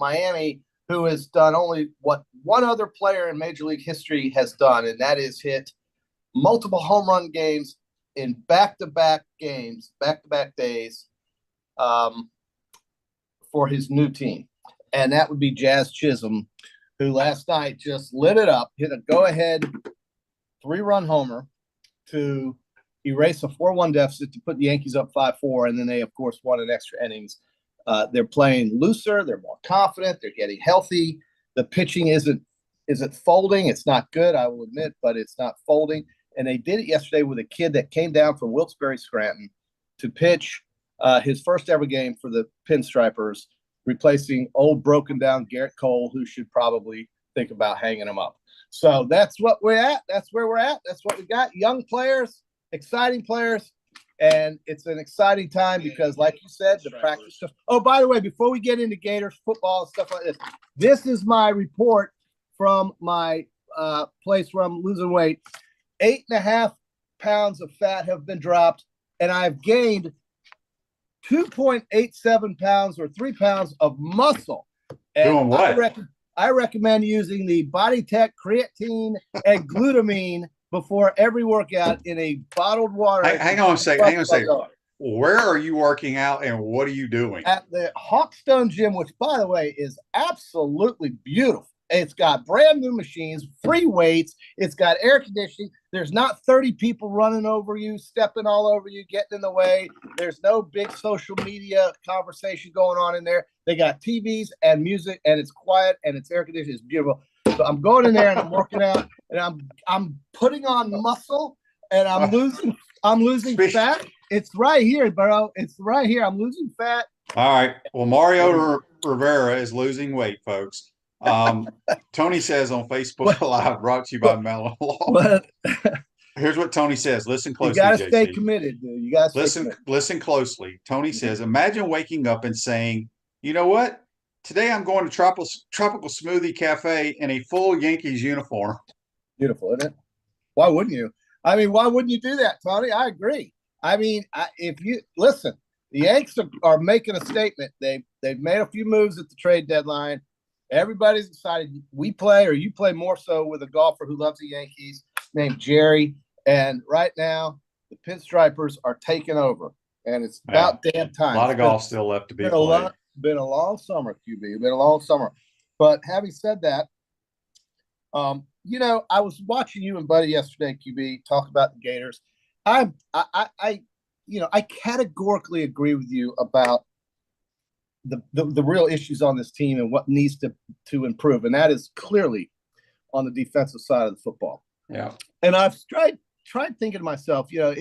Miami, who has done only what one other player in Major League history has done, and that is hit multiple home run games in back-to-back games, back-to-back days for his new team. And that would be Jazz Chisholm, who last night just lit it up, hit a go-ahead 3-run homer to erase a 4-1 deficit to put the Yankees up 5-4, and then they, of course, won in extra innings. They're playing looser. They're more confident. They're getting healthy. The pitching isn't folding. It's not good, I will admit, but it's not folding. And they did it yesterday with a kid that came down from Wilkes-Barre Scranton to pitch his first ever game for the Pinstripers, replacing old broken-down Garrett Cole, who should probably think about hanging him up. So that's what we're at. That's where we're at. That's what we got. Young players, exciting players. And it's an exciting time because, like you said, the practice stuff. Oh, by the way, before we get into Gators football and stuff like this is my report from my place where I'm losing weight. 8.5 pounds of fat have been dropped, and I've gained 2.87 pounds or 3 pounds of muscle. And doing what? I recommend using the BodyTech creatine and glutamine before every workout in a bottled water. Hang on a second. Where are you working out and what are you doing? At the Hawkstone Gym, which, by the way, is absolutely beautiful. It's got brand new machines, free weights. It's got air conditioning. There's not 30 people running over you, stepping all over you, getting in the way. There's no big social media conversation going on in there. They got TVs and music, and it's quiet, and it's air conditioned. It's beautiful. So I'm going in there and I'm working out, and I'm putting on muscle, and I'm losing fat. It's right here, bro. It's right here. I'm losing fat. All right. Well, Mario Rivera is losing weight, folks. Tony says on Facebook Live, brought to you by Melon Law. Here's what Tony says. Listen closely. You got to stay committed, dude. You got to listen closely. Tony says, imagine waking up and saying, you know what? Today I'm going to Tropical Smoothie Cafe in a full Yankees uniform. Beautiful, isn't it? Why wouldn't you? I mean, why wouldn't you do that, Tony? I agree. I mean, if you listen, the Yankees are making a statement. They've made a few moves at the trade deadline. Everybody's excited. We play, or you play more so, with a golfer who loves the Yankees named Jerry. And right now, the Pinstripers are taking over, and it's about damn time. A lot of golf still left to be played. Been a long summer, QB. Been a long summer. But having said that, you know, I was watching you and Buddy yesterday, QB, talk about the Gators. I categorically agree with you about the real issues on this team and what needs to improve, and that is clearly on the defensive side of the football. Yeah. And I've tried thinking to myself, you know,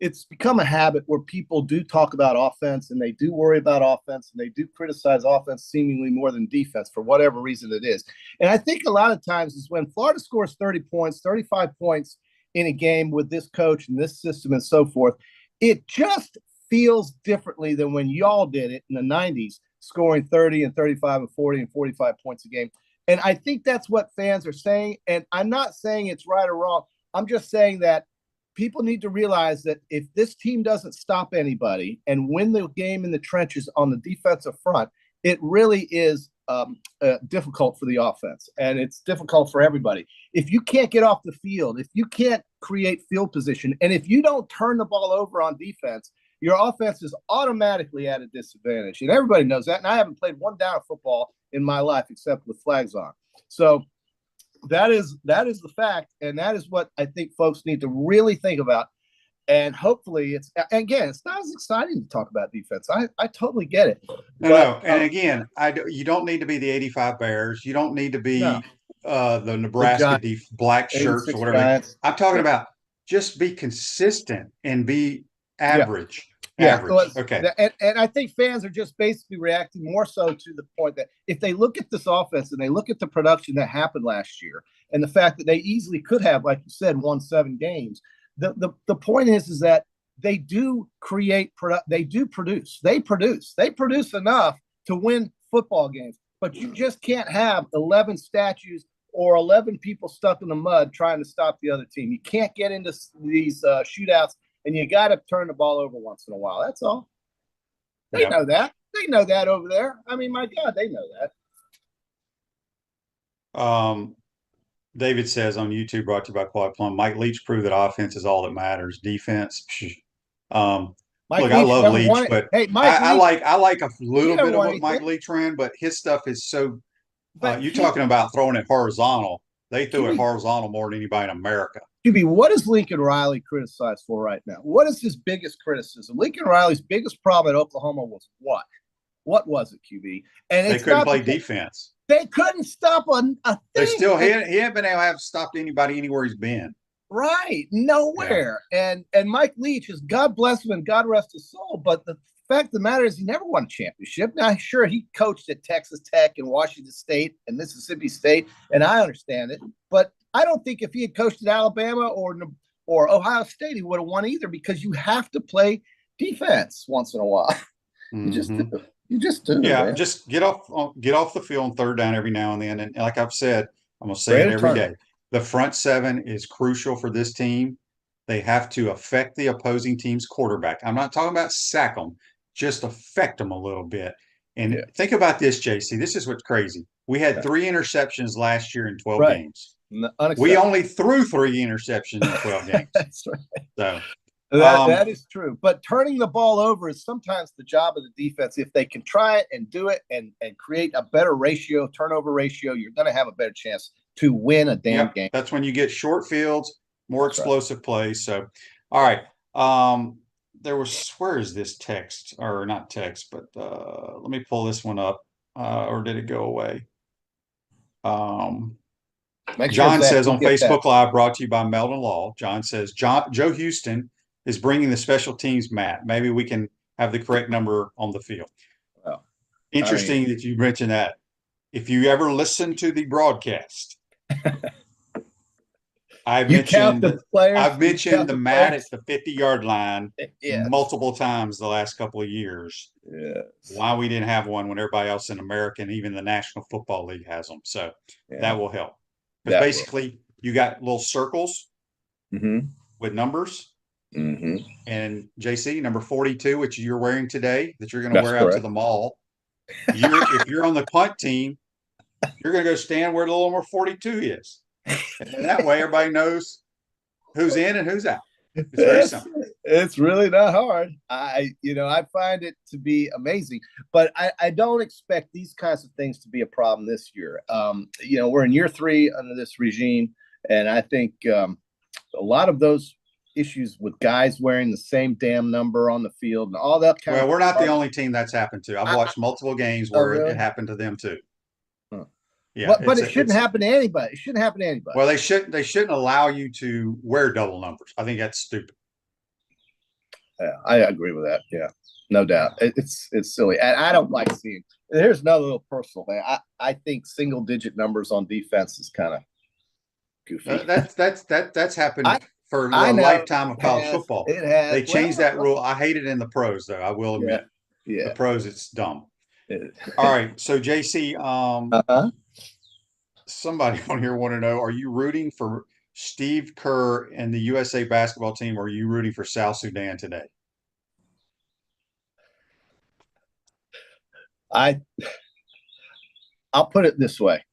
it's become a habit where people do talk about offense, and they do worry about offense, and they do criticize offense seemingly more than defense for whatever reason it is. And I think a lot of times is when Florida scores 30 points, 35 points in a game with this coach and this system and so forth, it just feels differently than when y'all did it in the 90s, scoring 30 and 35 and 40 and 45 points a game. And I think that's what fans are saying. And I'm not saying it's right or wrong. I'm just saying that people need to realize that if this team doesn't stop anybody and win the game in the trenches on the defensive front, it really is difficult for the offense, and it's difficult for everybody. If you can't get off the field, if you can't create field position, and if you don't turn the ball over on defense, your offense is automatically at a disadvantage. And everybody knows that. And I haven't played one down of football in my life except with flags on. So that is the fact, and that is what I think folks need to really think about. And hopefully it's not as exciting to talk about defense. I totally get it. No. And again, you don't need to be the 85 Bears. You don't need to be the Nebraska black shirts or whatever. Giants. I'm talking about just be consistent and be average. Yeah. Average. Okay. And I think fans are just basically reacting more so to the point that if they look at this offense and they look at the production that happened last year and the fact that they easily could have, like you said, won 7 games, the point is that they do they produce enough to win football games, but you just can't have 11 statues or 11 people stuck in the mud trying to stop the other team. You can't get into these shootouts, and you got to turn the ball over once in a while. That's all. They know that. They know that over there. I mean, my God, they know that. David says on YouTube, brought to you by Quad Plum, Mike Leach proved that offense is all that matters. Defense. Look, Leach, I love Leach, but hey, I like a little bit of what Mike Leach ran, but his stuff is so. You're talking about throwing it horizontal. They threw it horizontal more than anybody in America. QB, what is Lincoln Riley criticized for right now? What is his biggest criticism? Lincoln Riley's biggest problem at Oklahoma was what? What was it, QB? And they couldn't play defense. They couldn't stop a thing. They still he hadn't been able to have stopped anybody anywhere he's been. Right, nowhere. Yeah. And Mike Leach is, God bless him and God rest his soul. But the fact of the matter is, he never won a championship. Now, sure, he coached at Texas Tech and Washington State and Mississippi State, and I understand it. But I don't think if he had coached at Alabama or Ohio State, he would have won either, because you have to play defense once in a while. You just do. You just do. Yeah, man. Just get off the field on third down every now and then. And like I've said, I'm gonna say it every day. The front seven is crucial for this team. They have to affect the opposing team's quarterback. I'm not talking about sack them, just affect them a little bit. And think about this, JC. This is what's crazy. We had 3 interceptions last year in 12 games. We only threw 3 interceptions in 12 games. That's right. So that is true. But turning the ball over is sometimes the job of the defense. If they can try it and do it and create a better turnover ratio, you're going to have a better chance to win a damn game. That's when you get short fields, more explosive plays. So, all right. There was, where is this text? Or not text, but let me pull this one up. Or did it go away? John says on Facebook Live, brought to you by Meldon Law. John says, Joe Houston is bringing the special teams mat. Maybe we can have the correct number on the field. Well, interesting that you mentioned that. If you ever listen to the broadcast, I've mentioned the mat at the 50-yard line multiple times the last couple of years. Yes. Why we didn't have one when everybody else in America and even the National Football League has them. So that will help. Because basically you got little circles with numbers. And JC, number 42, which you're wearing today, that you're going to wear out to the mall. If you're on the punt team, you're going to go stand where the little number 42 is. And that way everybody knows who's in and who's out. It's very simple. It's really not hard. I find it to be amazing, but I don't expect these kinds of things to be a problem this year. We're in year 3 under this regime, and I think a lot of those issues with guys wearing the same damn number on the field and all that kind of. Well, we're not the only team that's happened to. I've watched multiple games where it happened to them too. Huh. Yeah, but it shouldn't happen to anybody. It shouldn't happen to anybody. Well, they shouldn't allow you to wear double numbers. I think that's stupid. Yeah, I agree with that. Yeah, no doubt. It's silly, and I don't like seeing. Here's another little personal thing. I think single digit numbers on defense is kind of goofy. That's happened for a lifetime of college football. It has. They changed that rule. I hate it in the pros, though. I will admit. Yeah. The pros, it's dumb. All right, so JC, somebody on here want to know: are you rooting for Steve Kerr and the USA basketball team, or are you rooting for South Sudan today? I'll put it this way.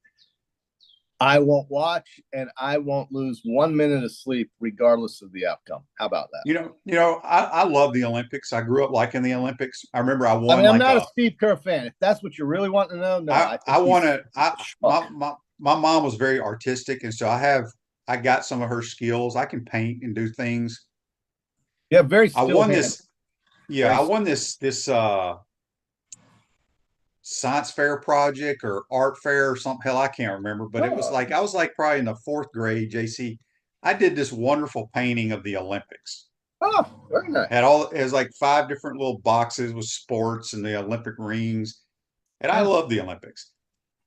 I won't watch and I won't lose 1 minute of sleep regardless of the outcome. How about that? I love the Olympics. I grew up liking the Olympics. I remember I won. I'm not a Steve Kerr fan. If that's what you're really wanting to know, no. I want to. My mom was very artistic, and so I got some of her skills. I can paint and do things. Yeah, very. I won this. Yeah, I won this science fair project or art fair or something. Hell, I can't remember, but it was like I was like probably in the 4th grade. JC, I did this wonderful painting of the Olympics. Oh, very nice. It was like 5 different little boxes with sports and the Olympic rings, and I love the Olympics.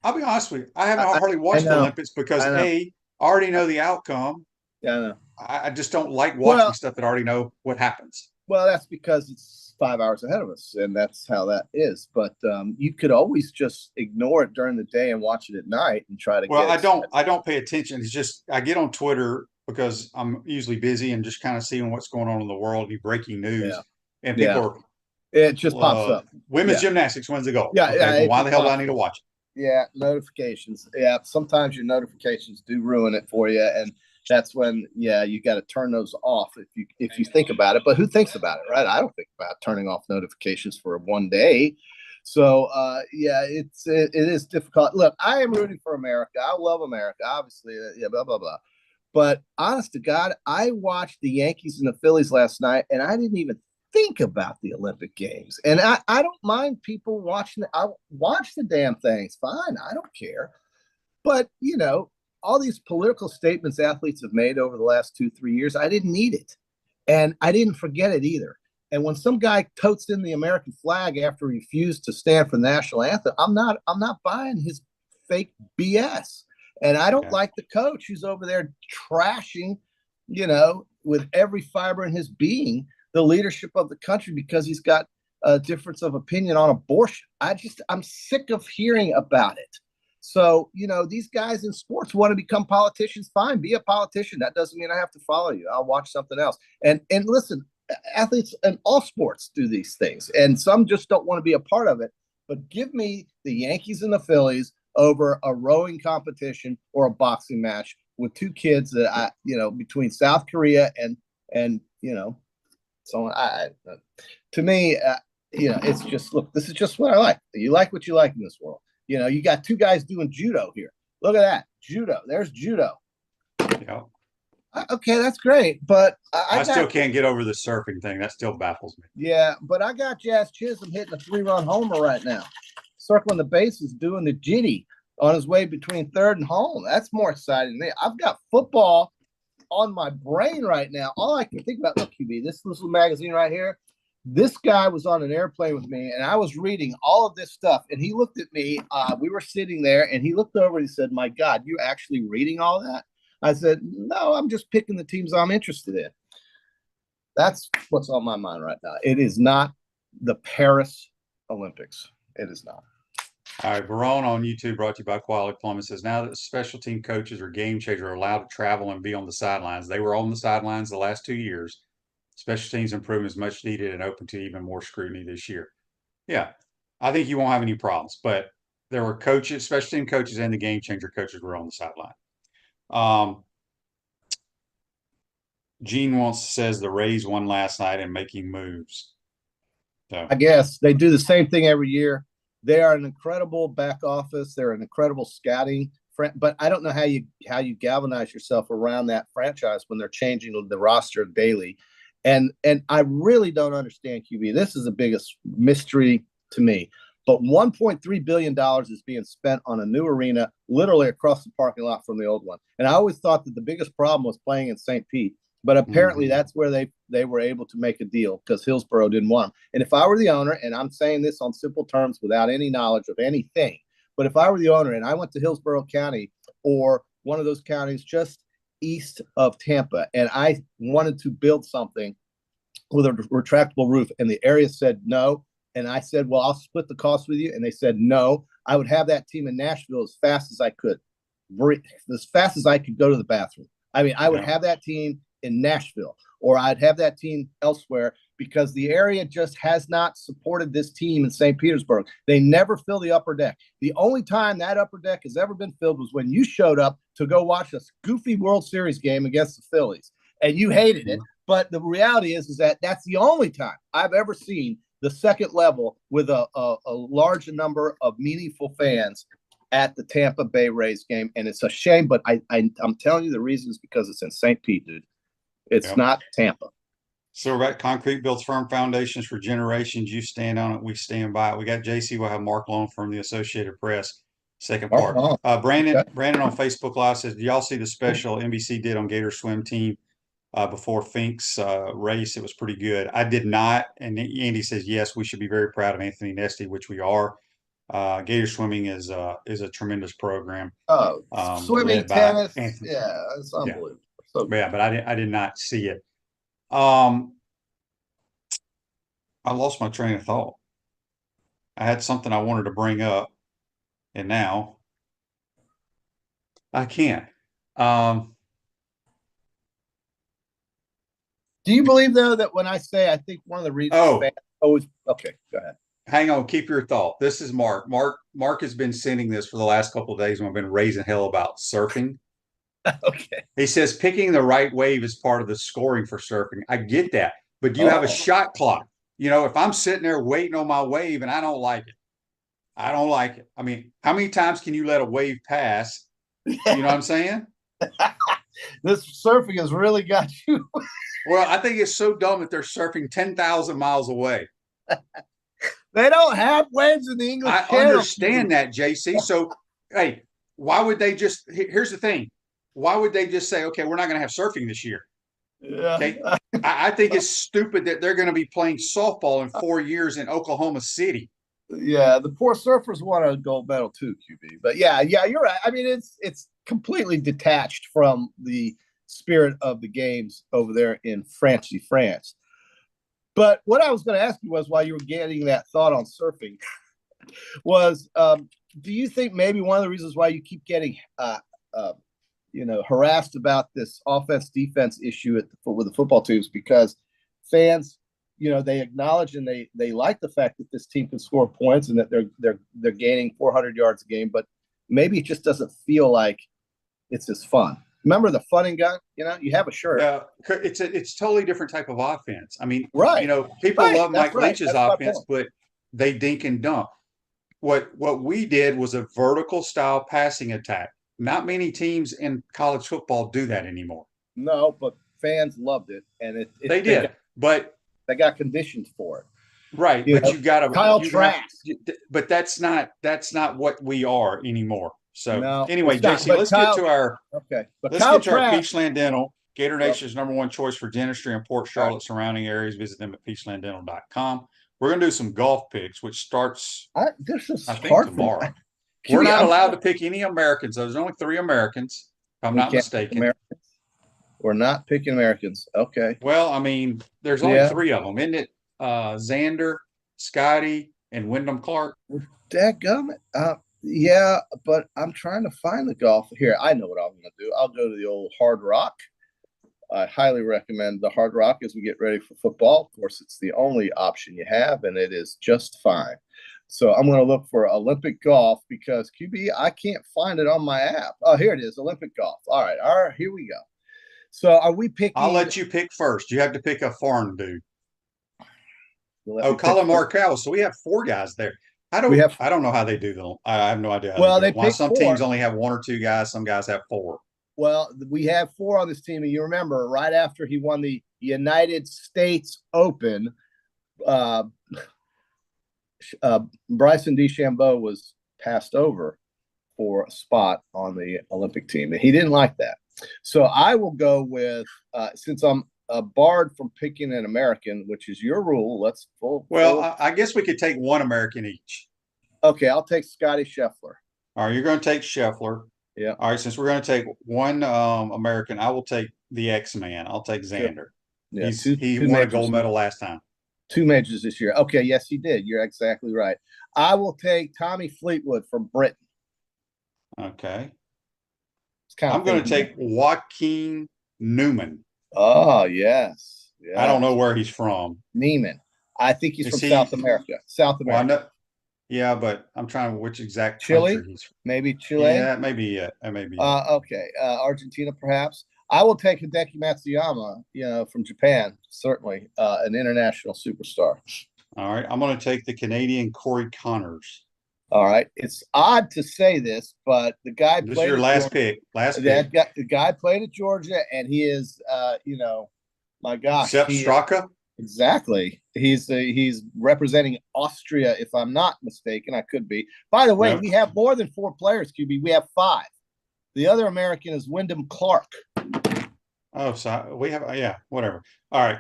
I'll be honest with you, I haven't hardly watched the Olympics because I already know the outcome. Yeah, I know. I just don't like watching stuff that I already know what happens. Well, that's because it's 5 hours ahead of us, and that's how that is. But you could always just ignore it during the day and watch it at night and try to. Well, I don't pay attention. It's just I get on Twitter because I'm usually busy and just kind of seeing what's going on in the world, breaking news, and people are It just pops up. Women's gymnastics wins the gold. Yeah, okay, well, why the hell do I need to watch it? Yeah, notifications. Yeah, sometimes your notifications do ruin it for you, and that's when you got to turn those off if you think about it. But who thinks about it, right? I don't think about turning off notifications for one day. So it is difficult. Look, I am rooting for America. I love America, obviously. Blah blah blah. But honest to God, I watched the Yankees and the Phillies last night, and I didn't even think about the Olympic Games. And I don't mind people watching. I watch the damn things. Fine, I don't care. But all these political statements athletes have made over the last 2-3 years, I didn't need it, and I didn't forget it either. And when some guy totes in the American flag after he refused to stand for the national anthem, I'm not buying his fake BS. And I don't like the coach who's over there trashing, with every fiber in his being, the leadership of the country because he's got a difference of opinion on abortion. I'm sick of hearing about it. So, these guys in sports want to become politicians. Fine, be a politician. That doesn't mean I have to follow you. I'll watch something else. And listen, athletes in all sports do these things, and some just don't want to be a part of it. But give me the Yankees and the Phillies over a rowing competition or a boxing match with two kids that between South Korea and so to me, it's just, look, this is just what I like. You like what you like in this world. You got two guys doing judo here. Look at that. Judo. There's judo. Yeah. Okay, that's great. But I still can't get over the surfing thing. That still baffles me. Yeah, but I got Jazz Chisholm hitting a 3-run homer right now. Circling the bases, doing the jitty on his way between third and home. That's more exciting than me. I've got football on my brain right now. All I can think about, look, QB, this little magazine right here, this guy was on an airplane with me, and I was reading all of this stuff, and he looked at me. We were sitting there, and he looked over and he said, my God, you're actually reading all that? I said, no, I'm just picking the teams I'm interested in. That's what's on my mind right now. It is not the Paris Olympics. It is not. All right, Verone on YouTube, brought to you by Quality Plumbing, says, now that special team coaches or game changers are allowed to travel and be on the sidelines, they were on the sidelines the last 2 years. Special teams improvement is much needed and open to even more scrutiny this year. Yeah, I think you won't have any problems, but there were coaches, special team coaches and the game changer coaches were on the sideline. Gene says the Rays won last night and making moves. So I guess they do the same thing every year. They are an incredible back office. They're an incredible scouting, but I don't know how you galvanize yourself around that franchise when they're changing the roster daily. And I really don't understand, QB. This is the biggest mystery to me. But $1.3 billion is being spent on a new arena literally across the parking lot from the old one. And I always thought that the biggest problem was playing in St. Pete. But apparently that's where they were able to make a deal because Hillsborough didn't want them. And if I were the owner, and I'm saying this on simple terms without any knowledge of anything, but if I were the owner and I went to Hillsborough County or one of those counties just east of Tampa, and I wanted to build something with a retractable roof, and the area said no, and I said, well, I'll split the cost with you, and they said no, I would have that team in Nashville as fast as I could, as fast as I could go to the bathroom. I mean, I would have that team in Nashville, or I'd have that team elsewhere because the area just has not supported this team in St. Petersburg. They never fill the upper deck. The only time that upper deck has ever been filled was when you showed up to go watch a goofy World Series game against the Phillies, and you hated it. But the reality is that that's the only time I've ever seen the second level with a large number of meaningful fans at the Tampa Bay Rays game. And it's a shame, but I'm telling you the reason is because it's in St. Pete, dude. It's not Tampa. So we're at concrete builds firm foundations for generations. You stand on it, we stand by it. We got JC. We'll have Mark Long from the Associated Press. Second part. Brandon on Facebook Live says, do y'all see the special NBC did on Gator swim team before Fink's race? It was pretty good. I did not. And Andy says, yes, we should be very proud of Anthony Nesty, which we are. Gator swimming is a tremendous program. Swimming, tennis, it's unbelievable. So, yeah, but I did not see it. I lost my train of thought. I had something I wanted to bring up, and now I can't. Do you believe though that when I say I think one of the reasons fans Oh, okay. Go ahead. Hang on, keep your thought. This is Mark. Mark has been sending this for the last couple of days when I've been raising hell about surfing. Okay. He says picking the right wave is part of the scoring for surfing. I get that, but you have a shot clock. If I'm sitting there waiting on my wave and I don't like it, I don't like it. I mean, how many times can you let a wave pass? You know what I'm saying? This surfing has really got you. Well, I think it's so dumb that they're surfing 10,000 miles away. They don't have waves in the English Channel. I understand that, JC. So, hey, why would they just? Here's the thing. Why would they just say, okay, we're not going to have surfing this year? Yeah. Okay. I think it's stupid that they're going to be playing softball in 4 years in Oklahoma City. Yeah, the poor surfers won a gold medal too, QB. But yeah, you're right. I mean, it's completely detached from the spirit of the games over there in France. But what I was going to ask you was, while you were getting that thought on surfing, was do you think maybe one of the reasons why you keep getting harassed about this offense-defense issue with the football teams, because fans, they acknowledge and they like the fact that this team can score points and that they're gaining 400 yards a game, but maybe it just doesn't feel like it's as fun. Remember the fun and gun? You have a shirt. Yeah, it's totally different type of offense. I mean, right. People love Mike Leach's offense, but they dink and dunk. What we did was a vertical style passing attack. Not many teams in college football do that anymore. No, but fans loved it, and they did. But they got conditioned for it. Right, but you got to Kyle Trask. But that's not what we are anymore. So no, anyway, JC, let's get to our our Peachland Dental, Gator Nation's #1 choice for dentistry in Port Charlotte surrounding areas. Visit them at peachlanddental.com. We're going to do some golf picks, which starts I think tomorrow. We're not allowed to pick any Americans. There's only 3 Americans, if I'm not mistaken. We're not picking Americans. Okay. Well, I mean, there's only 3 of them, isn't it? Xander, Scotty, and Wyndham Clark. Dadgummit. Yeah, but I'm trying to find the golf here. I know what I'm going to do. I'll go to the old Hard Rock. I highly recommend the Hard Rock as we get ready for football. Of course, it's the only option you have, and it is just fine. So I'm going to look for Olympic Golf because, QB, I can't find it on my app. Oh, here it is, Olympic Golf. All right, here we go. So are we picking? I'll let you pick first. You have to pick a foreign dude. Colin Markel. So we have 4 guys there. I don't know how they do them. I have no idea. Why some teams only have 1 or 2 guys, some guys have 4. Well, we have 4 on this team, and you remember right after he won the United States Open, Bryson DeChambeau was passed over for a spot on the Olympic team, and he didn't like that. So I will go with since I'm barred from picking an American, which is your rule. I guess we could take 1 American each. Okay, I'll take Scotty Scheffler. All right, you're going to take Scheffler. Yeah. All right, since we're going to take 1 American, I will take the X-Man. I'll take Xander. Yeah. He won a gold medal last time. 2 majors this year. Okay, yes, he did. You're exactly right. I will take Tommy Fleetwood from Britain. Okay. I'm going to take Joaquin Newman. Oh, yes. I don't know where he's from. Neiman. I think he's from South America. South America. Yeah, but I'm trying which exact Chile. Country he's from. Maybe Chile. Yeah, maybe it. Maybe. Okay. Argentina, perhaps. I will take Hideki Matsuyama, from Japan. Certainly, an international superstar. All right. I'm going to take the Canadian Corey Connors. All right. It's odd to say this, but the guy played. This is your last pick. The guy played at Georgia, and he is, my gosh. Sepp Straka? Exactly. He's representing Austria, if I'm not mistaken. I could be. By the way, we have more than 4 players, QB. We have 5. The other American is Wyndham Clark. Oh, so we have, whatever. All right.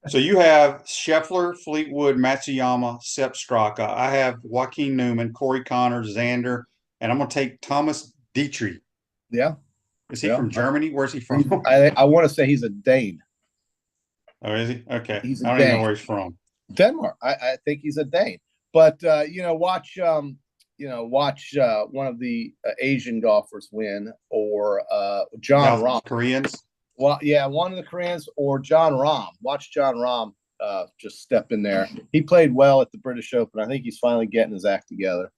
So you have Scheffler, Fleetwood, Matsuyama, Sepp Straka. I have Joaquin Newman, Corey Connors, Xander, and I'm going to take Thomas Dietrich. Yeah. Is he from Germany? Where's he from? I want to say he's a Dane. Oh, is he? Okay. He's I don't even know where he's from. Denmark. I think he's a Dane. But watch one of the Asian golfers win, or John Rahm. Koreans. Well, yeah, one of the Koreans or John Rahm. Watch John Rahm just step in there. He played well at the British Open. I think he's finally getting his act together.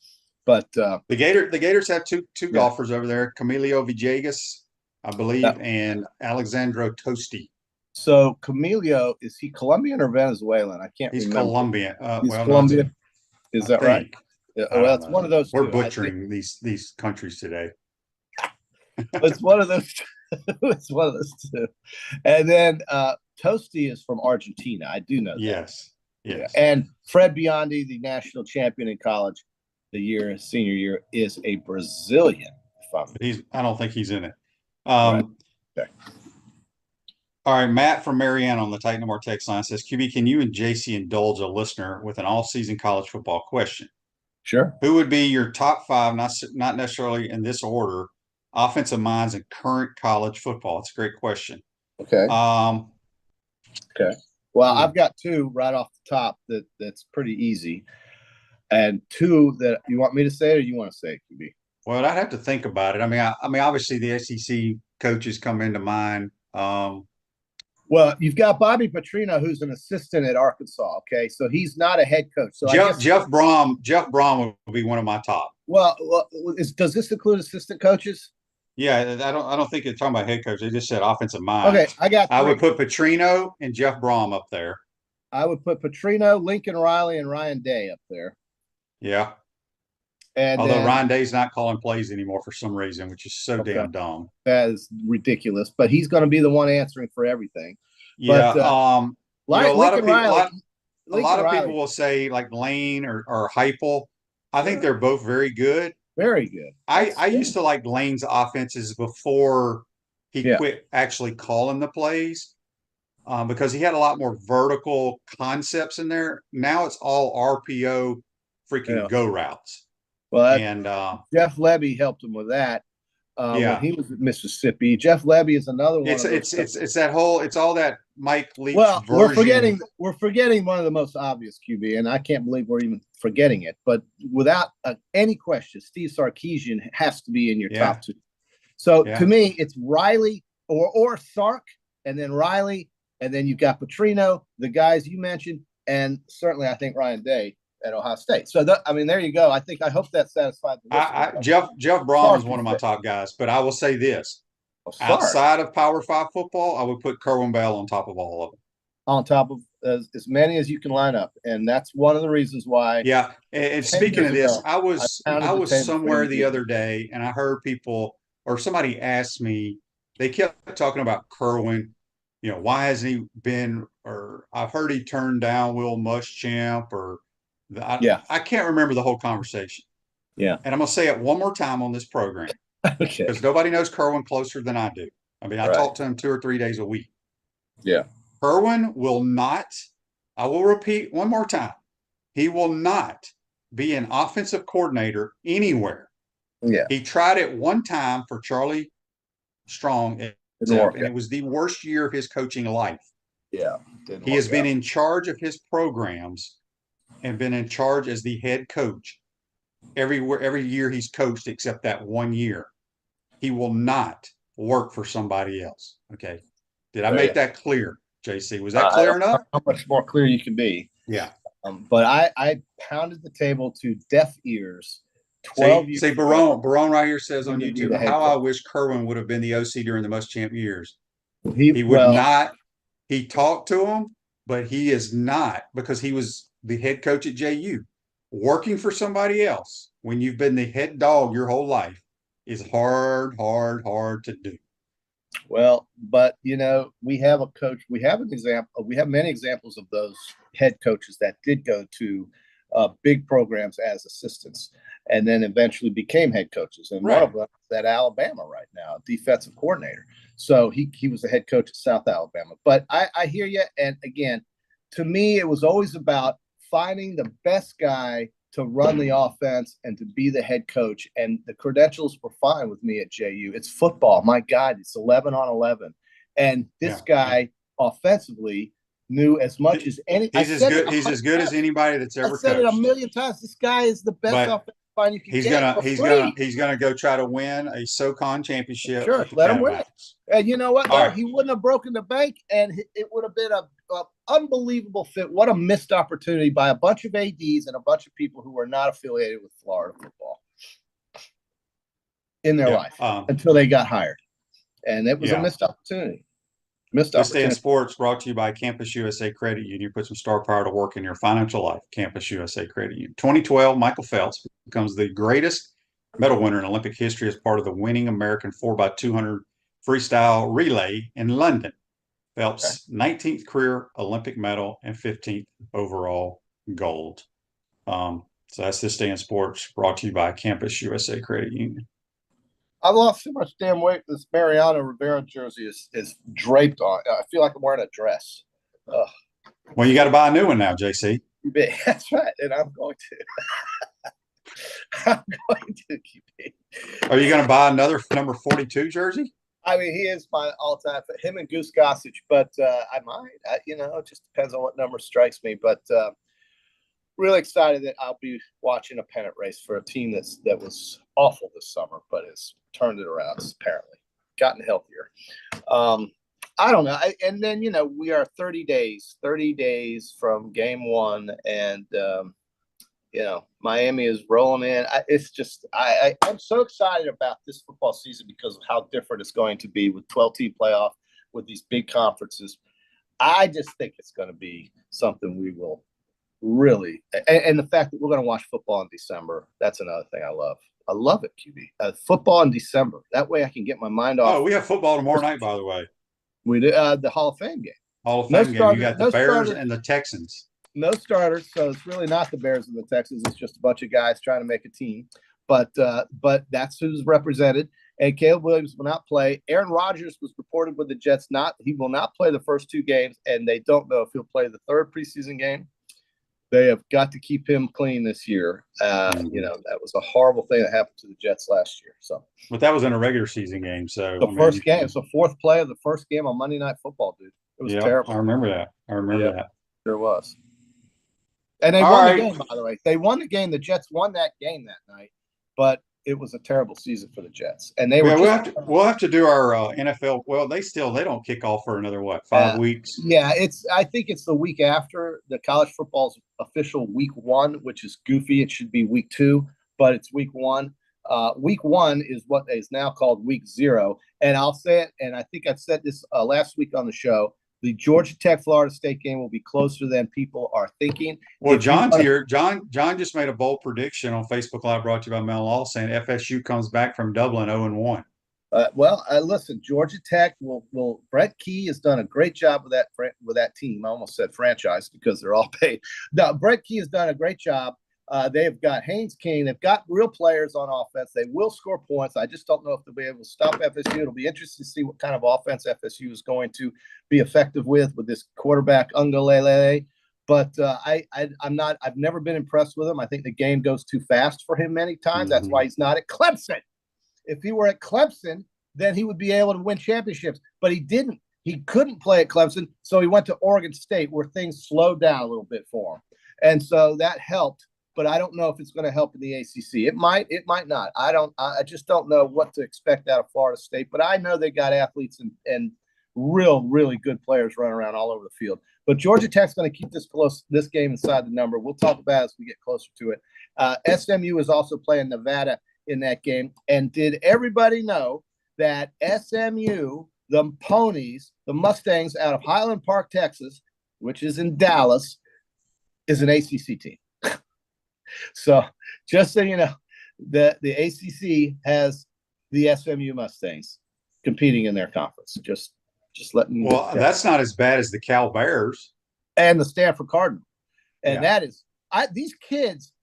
But the Gators have two golfers over there, Camilo Villegas, I believe, and Alexandro Tosti. So Camilo, is he Colombian or Venezuelan? I can't remember. He's Colombian. He's Colombian. Is that right? Yeah, well, it's one of those. We're butchering these countries today. It's one of those. It's one of those two. And then Tosti is from Argentina. I do know that. Yes. Yeah. And Fred Biondi, the national champion in college, senior year, is a Brazilian. I don't think he's in it. Right. Okay. All right, Matt from Marianna on the Titan More text line says, QB, can you and JC indulge a listener with an all-season college football question? Sure. Who would be your top 5, not necessarily in this order, offensive minds in current college football? It's a great question. Okay. Okay. Well, I've got 2 right off the top that's pretty easy, and 2 that you want me to say, or you want to say, QB? Well, I'd have to think about it. I mean, obviously the SEC coaches come into mind. Well, you've got Bobby Petrino, who's an assistant at Arkansas. Okay, so he's not a head coach. So Jeff Brom would be one of my top. Well, does this include assistant coaches? Yeah, I don't think they're talking about head coach. They just said offensive mind. Okay, I would put Petrino and Jeff Brom up there. I would put Petrino, Lincoln Riley, and Ryan Day up there. Yeah. And although Ryan Day's not calling plays anymore for some reason, which is so damn dumb. That is ridiculous. But he's going to be the one answering for everything. Yeah. But, a lot of people will say like Lane or Heupel. I think they're both very good. Very good. I used to like Lane's offenses before he quit actually calling the plays, because he had a lot more vertical concepts in there. Now it's all RPO freaking go routes. Well, Jeff Lebby helped him with that. When he was at Mississippi. Jeff Lebby is another one. It's all that Mike Leach. Well, version. we're forgetting one of the most obvious QB, and I can't believe we're even forgetting it. But without any question, Steve Sarkisian has to be in your top 2. So to me, it's Riley or Sark, and then Riley, and then you've got Petrino, the guys you mentioned, and certainly I think Ryan Day at Ohio State. So there you go. I hope that satisfied the Jeff Brom is one of my top guys, but I will say this: outside of Power 5 football, I would put Kerwin Bell on top of all of them. On top of as many as you can line up, and that's one of the reasons why. Yeah, and speaking of this, I was somewhere the other day, and I heard people or somebody asked me. They kept talking about Kerwin. You know, why hasn't he been? Or I've heard he turned down Will Muschamp or. I can't remember the whole conversation. Yeah. And I'm going to say it one more time on this program. Okay. Because nobody knows Kerwin closer than I do. I mean, I talk to him 2 or 3 days a week. Yeah. Kerwin will not, I will repeat one more time, he will not be an offensive coordinator anywhere. Yeah. He tried it one time for Charlie Strong, and it was the worst year of his coaching life. Yeah. He has been in charge of his programs and been in charge as the head coach every year he's coached except that 1 year. He will not work for somebody else. Okay. Did I make that clear, JC? Was that clear enough? How much more clear you can be. Yeah. But I pounded the table to deaf ears. 12 years. See, Barone right here says on YouTube, how I wish Kerwin would have been the OC during the Muschamp years. He would not. He talked to him, but he is not, because he was the head coach at JU. Working for somebody else when you've been the head dog your whole life is hard to do. Well, but we have a coach. We have an example. We have many examples of those head coaches that did go to big programs as assistants and then eventually became head coaches. And one of them is at Alabama right now, defensive coordinator. So he was the head coach at South Alabama. But I hear you. And again, to me, it was always about finding the best guy to run the offense and to be the head coach. And the credentials were fine with me at JU. It's football. My God, it's 11 on 11. And this guy offensively knew as much as any. He's as good as anybody that's ever coached. I said it a million times. This guy is the best offensive line you can get. He's gonna go try to win a SoCon championship. Sure, let him win it. And you know what? He wouldn't have broken the bank, and it would have been a unbelievable fit. What a missed opportunity by a bunch of ADs and a bunch of people who were not affiliated with Florida football in their life until they got hired. And it was a missed opportunity. This Day in Sports brought to you by Campus USA Credit Union. Put some star power to work in your financial life. Campus USA Credit Union. 2012, Michael Phelps becomes the greatest medal winner in Olympic history as part of the winning American 4x200 freestyle relay in London. Phelps' 19th career Olympic medal and 15th overall gold. So that's This Day in Sports brought to you by Campus USA Credit Union. I lost so much damn weight. This Mariano Rivera jersey is draped on. I feel like I'm wearing a dress. Ugh. Well, you got to buy a new one now, JC. That's right, and I'm going to. I'm going to keep it. Are you going to buy another number 42 jersey? I mean, he is my all-time. Him and Goose Gossage, but I might. It just depends on what number strikes me. But really excited that I'll be watching a pennant race for a team that was awful this summer, but has turned it around. Apparently, gotten healthier. I don't know. And then we are 30 days from game one, and Miami is rolling in. I'm so excited about this football season because of how different it's going to be with 12-team playoff, with these big conferences. I just think it's going to be something we will really, and the fact that we're going to watch football in December, that's another thing I love. I love it, QB. Football in December. That way I can get my mind off. Oh, we have football tomorrow night, by the way. We do the Hall of Fame game. Hall of Fame game. You got the Bears and the Texans. No starters, so it's really not the Bears and the Texans. It's just a bunch of guys trying to make a team. But that's who's represented. And Caleb Williams will not play. Aaron Rodgers was reported with the Jets. He will not play the first two games, and they don't know if he'll play the third preseason game. They have got to keep him clean this year. That was a horrible thing that happened to the Jets last year. But that was in a regular season game. So first game, it's the fourth play of the first game on Monday Night Football, dude. It was terrible. I remember that. That. Sure was. And they won the game, by the way. They won the game. The Jets won that game that night, but it was a terrible season for the Jets. And they were. We'll have to do our NFL. Well, they don't kick off for another 5 weeks. Yeah, I think it's the week after the college football's official week 1, which is goofy. It should be week 2, but it's week 1. Week 1 is what is now called week 0. And I'll say it, and I think I said this last week on the show. The Georgia Tech Florida State game will be closer than people are thinking. Well, John's here. John just made a bold prediction on Facebook Live, brought to you by Mel Law, saying FSU comes back from Dublin 0-1. Listen, Georgia Tech will. Brett Key has done a great job with that team. I almost said franchise because they're all paid. No, Brett Key has done a great job. They've got Haynes King. They've got real players on offense. They will score points. I just don't know if they'll be able to stop FSU. It'll be interesting to see what kind of offense FSU is going to be effective with this quarterback Ungalele. But I've never been impressed with him. I think the game goes too fast for him many times. Mm-hmm. That's why he's not at Clemson. If he were at Clemson, then he would be able to win championships. But he didn't. He couldn't play at Clemson, so he went to Oregon State, where things slowed down a little bit for him. And so that helped. But I don't know if it's going to help in the ACC. It might not. I just don't know what to expect out of Florida State. But I know they got athletes and really good players running around all over the field. But Georgia Tech's going to keep this game inside the number. We'll talk about it as we get closer to it. SMU is also playing Nevada in that game. And did everybody know that SMU, the Ponies, the Mustangs out of Highland Park, Texas, which is in Dallas, is an ACC team? So just so you know, the ACC has the SMU Mustangs competing in their conference. Just letting you know. That's not as bad as the Cal Bears and the Stanford Cardinal. And that is these kids.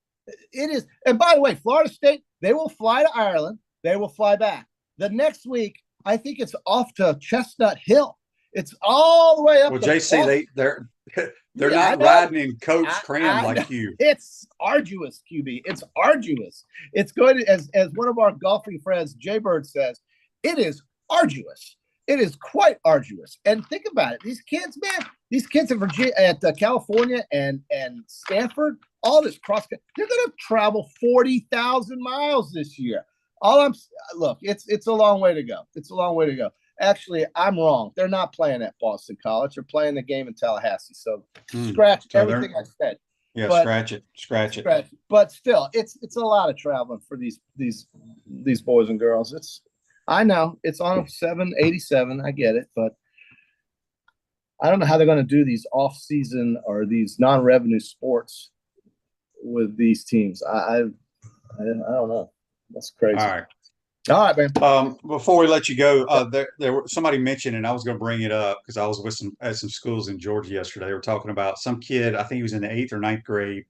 It is. And by the way, Florida State, they will fly to Ireland. They will fly back. The next week, I think it's off to Chestnut Hill. It's all the way up. Well, JC, they're not riding in coach cram like you. It's arduous, QB. It's arduous. It's going to, as one of our golfing friends, Jay Bird, says, it is arduous. It is quite arduous. And think about it. These kids, man, in Virginia, at California and Stanford, all this cross-country, they're going to travel 40,000 miles this year. Look, it's a long way to go. It's a long way to go. Actually, I'm wrong. They're not playing at Boston College. They're playing the game in Tallahassee. So scratch everything I said. Yeah, but, scratch it. But still, it's a lot of traveling for these boys and girls. I know it's on 787. I get it, but I don't know how they're going to do these off-season or these non-revenue sports with these teams. I don't know. That's crazy. All right, man. Before we let you go, there somebody mentioned, and I was going to bring it up because I was with some schools in Georgia yesterday. They were talking about some kid. I think he was in the 8th or 9th grade.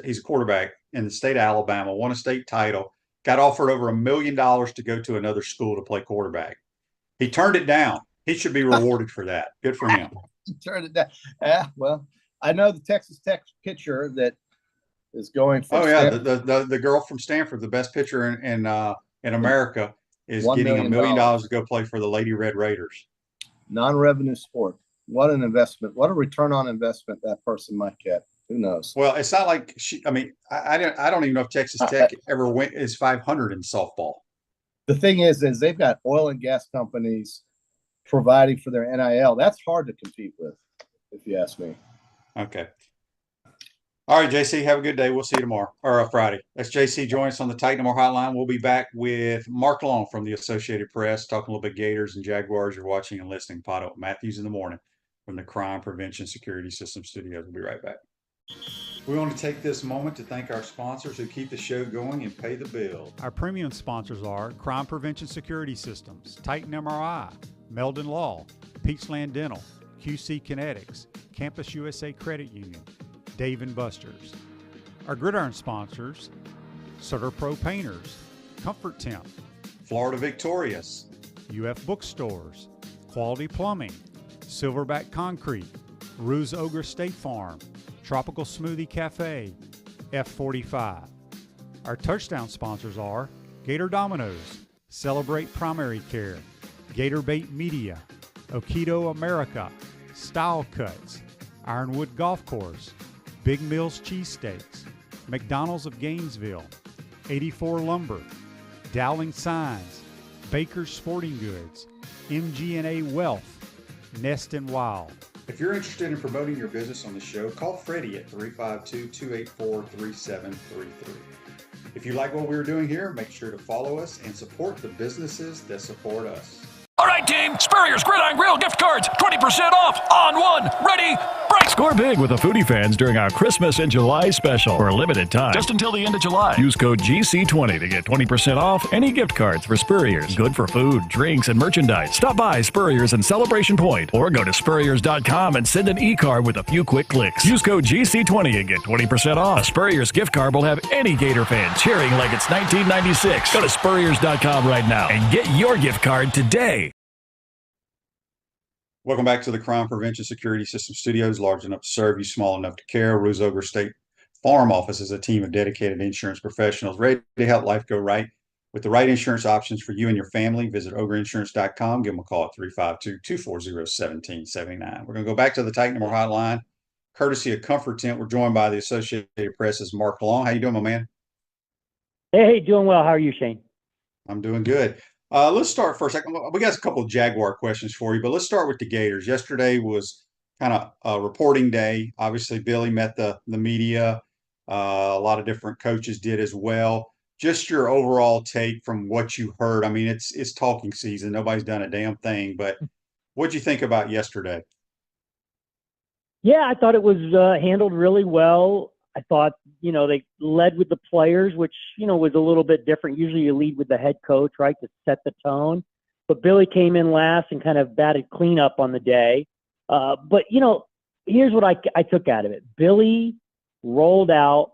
He's a quarterback in the state of Alabama. Won a state title. Got offered over $1 million to go to another school to play quarterback. He turned it down. He should be rewarded for that. Good for him. He turned it down. Well, I know the Texas Tech pitcher that is going for. Oh yeah, the girl from Stanford, the best pitcher in America, is getting $1 million to go play for the Lady Red Raiders. Non-revenue sport. What an investment. What a return on investment that person might get. Who knows? Well, it's not like I don't even know if Texas Tech ever went as 500 in softball. The thing is they've got oil and gas companies providing for their NIL. That's hard to compete with, if you ask me. Okay. All right, JC, have a good day. We'll see you tomorrow or Friday. That's JC. Join us on the Titan More Hotline. We'll be back with Mark Long from the Associated Press, talking a little bit Gators and Jaguars. You're watching and listening. PodUp Matthews in the morning from the Crime Prevention Security System Studios. We'll be right back. We want to take this moment to thank our sponsors who keep the show going and pay the bill. Our premium sponsors are Crime Prevention Security Systems, Titan MRI, Meldon Law, Peachland Dental, QC Kinetics, Campus USA Credit Union, Dave & Buster's. Our gridiron sponsors, Sutter Pro Painters, Comfort Temp, Florida Victorious, UF Bookstores, Quality Plumbing, Silverback Concrete, Ruse Ogre State Farm, Tropical Smoothie Cafe, F45. Our touchdown sponsors are Gator Dominoes, Celebrate Primary Care, Gator Bait Media, Okido America, Style Cuts, Ironwood Golf Course, Big Mills Cheesesteaks, McDonald's of Gainesville, 84 Lumber, Dowling Signs, Baker's Sporting Goods, MG&A Wealth, Nest and Wild. If you're interested in promoting your business on the show, call Freddie at 352-284-3733. If you like what we're doing here, make sure to follow us and support the businesses that support us. All right, team. Spurrier's Gridiron Grill gift cards. 20% off. On one. Ready. Break. Score big with the Foodie Fans during our Christmas in July special for a limited time. Just until the end of July. Use code GC20 to get 20% off any gift cards for Spurrier's. Good for food, drinks, and merchandise. Stop by Spurrier's in Celebration Point or go to Spurriers.com and send an e-card with a few quick clicks. Use code GC20 and get 20% off. A Spurrier's gift card will have any Gator fan cheering like it's 1996. Go to Spurriers.com right now and get your gift card today. Welcome back to the Crime Prevention Security System Studios, large enough to serve you, small enough to care. Ruse Ogre State Farm Office is a team of dedicated insurance professionals ready to help life go right. With the right insurance options for you and your family, visit ogreinsurance.com. Give them a call at 352-240-1779. We're going to go back to the Titan More Hotline, courtesy of Comfort Tent. We're joined by the Associated Press's Mark Long. How you doing, my man? Hey, doing well. How are you, Shane? I'm doing good. Let's start first. We got a couple of Jaguar questions for you, but let's start with the Gators. Yesterday was kind of a reporting day. Obviously, Billy met the media. A lot of different coaches did as well. Just your overall take from what you heard. I mean, it's talking season. Nobody's done a damn thing, but what'd you think about yesterday? Yeah, I thought it was handled really well. I thought, they led with the players, which, was a little bit different. Usually you lead with the head coach, right, to set the tone. But Billy came in last and kind of batted cleanup on the day. But, here's what I took out of it. Billy rolled out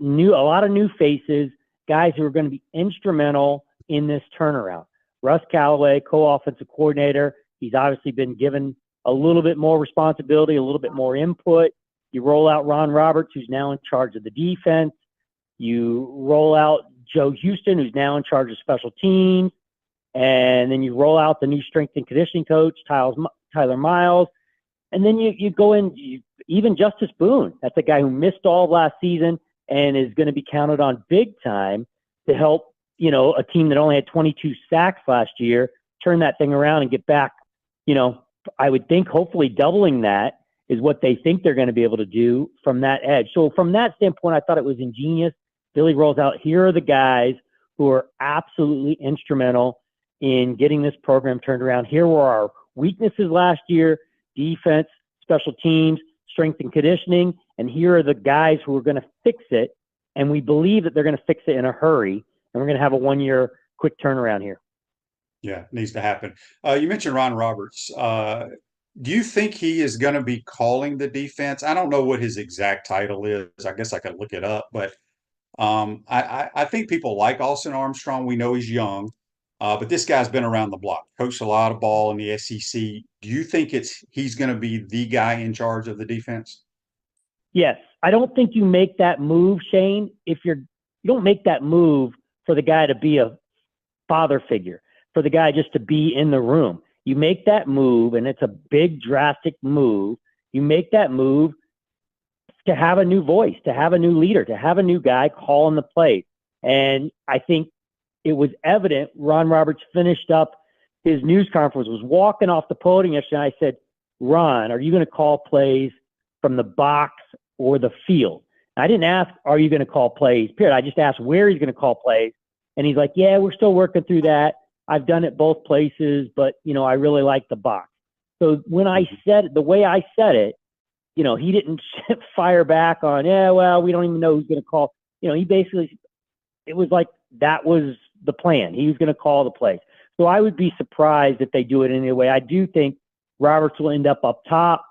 a lot of new faces, guys who are going to be instrumental in this turnaround. Russ Callaway, co-offensive coordinator. He's obviously been given a little bit more responsibility, a little bit more input. You roll out Ron Roberts, who's now in charge of the defense. You roll out Joe Houston, who's now in charge of special teams. And then you roll out the new strength and conditioning coach, Tyler Miles. And then you go in, even Justice Boone. That's a guy who missed all of last season and is going to be counted on big time to help, a team that only had 22 sacks last year turn that thing around and get back, I would think hopefully doubling that is what they think they're going to be able to do from that edge. So from that standpoint, I thought it was ingenious. Billy rolls out, here are the guys who are absolutely instrumental in getting this program turned around. Here were our weaknesses last year: defense, special teams, strength and conditioning. And here are the guys who are going to fix it. And we believe that they're going to fix it in a hurry. And we're going to have a 1-year quick turnaround here. Yeah, it needs to happen. You mentioned Ron Roberts. Do you think he is going to be calling the defense? I don't know what his exact title is. I guess I could look it up. But I think people like Austin Armstrong. We know he's young. But this guy's been around the block, coached a lot of ball in the SEC. Do you think he's going to be the guy in charge of the defense? Yes. I don't think you make that move, Shane, if you don't make that move for the guy to be a father figure, for the guy just to be in the room. You make that move, and it's a big, drastic move. You make that move to have a new voice, to have a new leader, to have a new guy calling the plays. And I think it was evident Ron Roberts finished up his news conference, was walking off the podium yesterday. And I said, Ron, are you going to call plays from the box or the field? And I didn't ask, are you going to call plays, period. I just asked where he's going to call plays. And he's like, yeah, we're still working through that. I've done it both places, but, I really like the box. So when I said it, the way I said it, he didn't fire back on, we don't even know who's going to call. He basically, it was like that was the plan. He was going to call the plays. So I would be surprised if they do it anyway. I do think Roberts will end up top,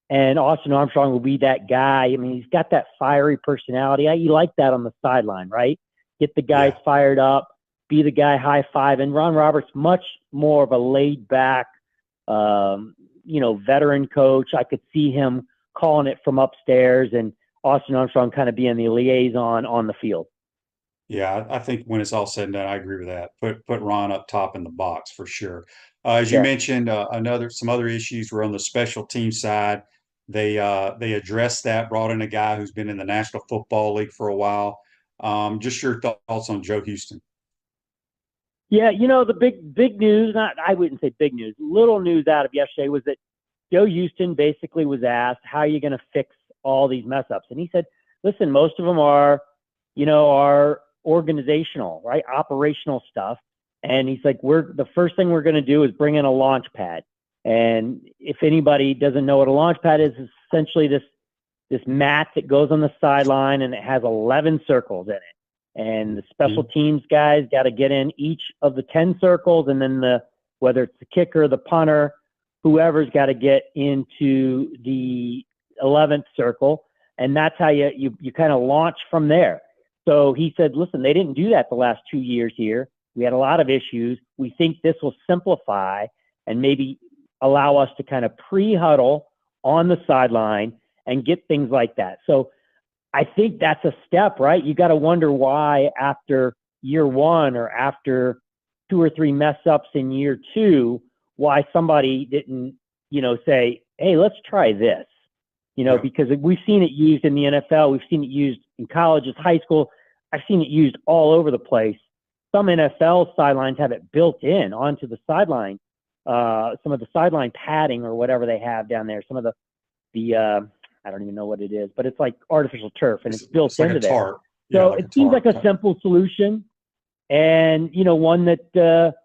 and Austin Armstrong will be that guy. I mean, he's got that fiery personality. You like that on the sideline, right? Get the guys fired up, be the guy high five. And Ron Roberts, much more of a laid back, veteran coach. I could see him calling it from upstairs, and Austin Armstrong kind of being the liaison on the field. Yeah, I think when it's all said and done, I agree with that. Put Ron up top in the box for sure. As you mentioned, some other issues were on the special team side. They addressed that, brought in a guy who's been in the National Football League for a while. Just your thoughts on Joe Houston. Yeah, the big news, I wouldn't say big news, little news out of yesterday was that Joe Houston basically was asked, how are you going to fix all these mess ups? And he said, listen, most of them are organizational, right? Operational stuff. And he's like, the first thing we're going to do is bring in a launch pad. And if anybody doesn't know what a launch pad is, it's essentially this mat that goes on the sideline, and it has 11 circles in it. And the special teams guys got to get in each of the 10 circles. And then whether it's the kicker, the punter, whoever's got to get into the 11th circle. And that's how you kind of launch from there. So he said, listen, they didn't do that the last 2 years here. We had a lot of issues. We think this will simplify and maybe allow us to kind of pre-huddle on the sideline and get things like that. So I think that's a step, right? You got to wonder why after year one or after 2 or 3 mess ups in year 2, why somebody didn't, say, hey, let's try this, because we've seen it used in the NFL. We've seen it used in colleges, high school. I've seen it used all over the place. Some NFL sidelines have it built in onto the sideline, some of the sideline padding or whatever they have down there. Some of the I don't even know what it is, but it's like artificial turf, and it's built like into there. So it seems like a simple solution, and one that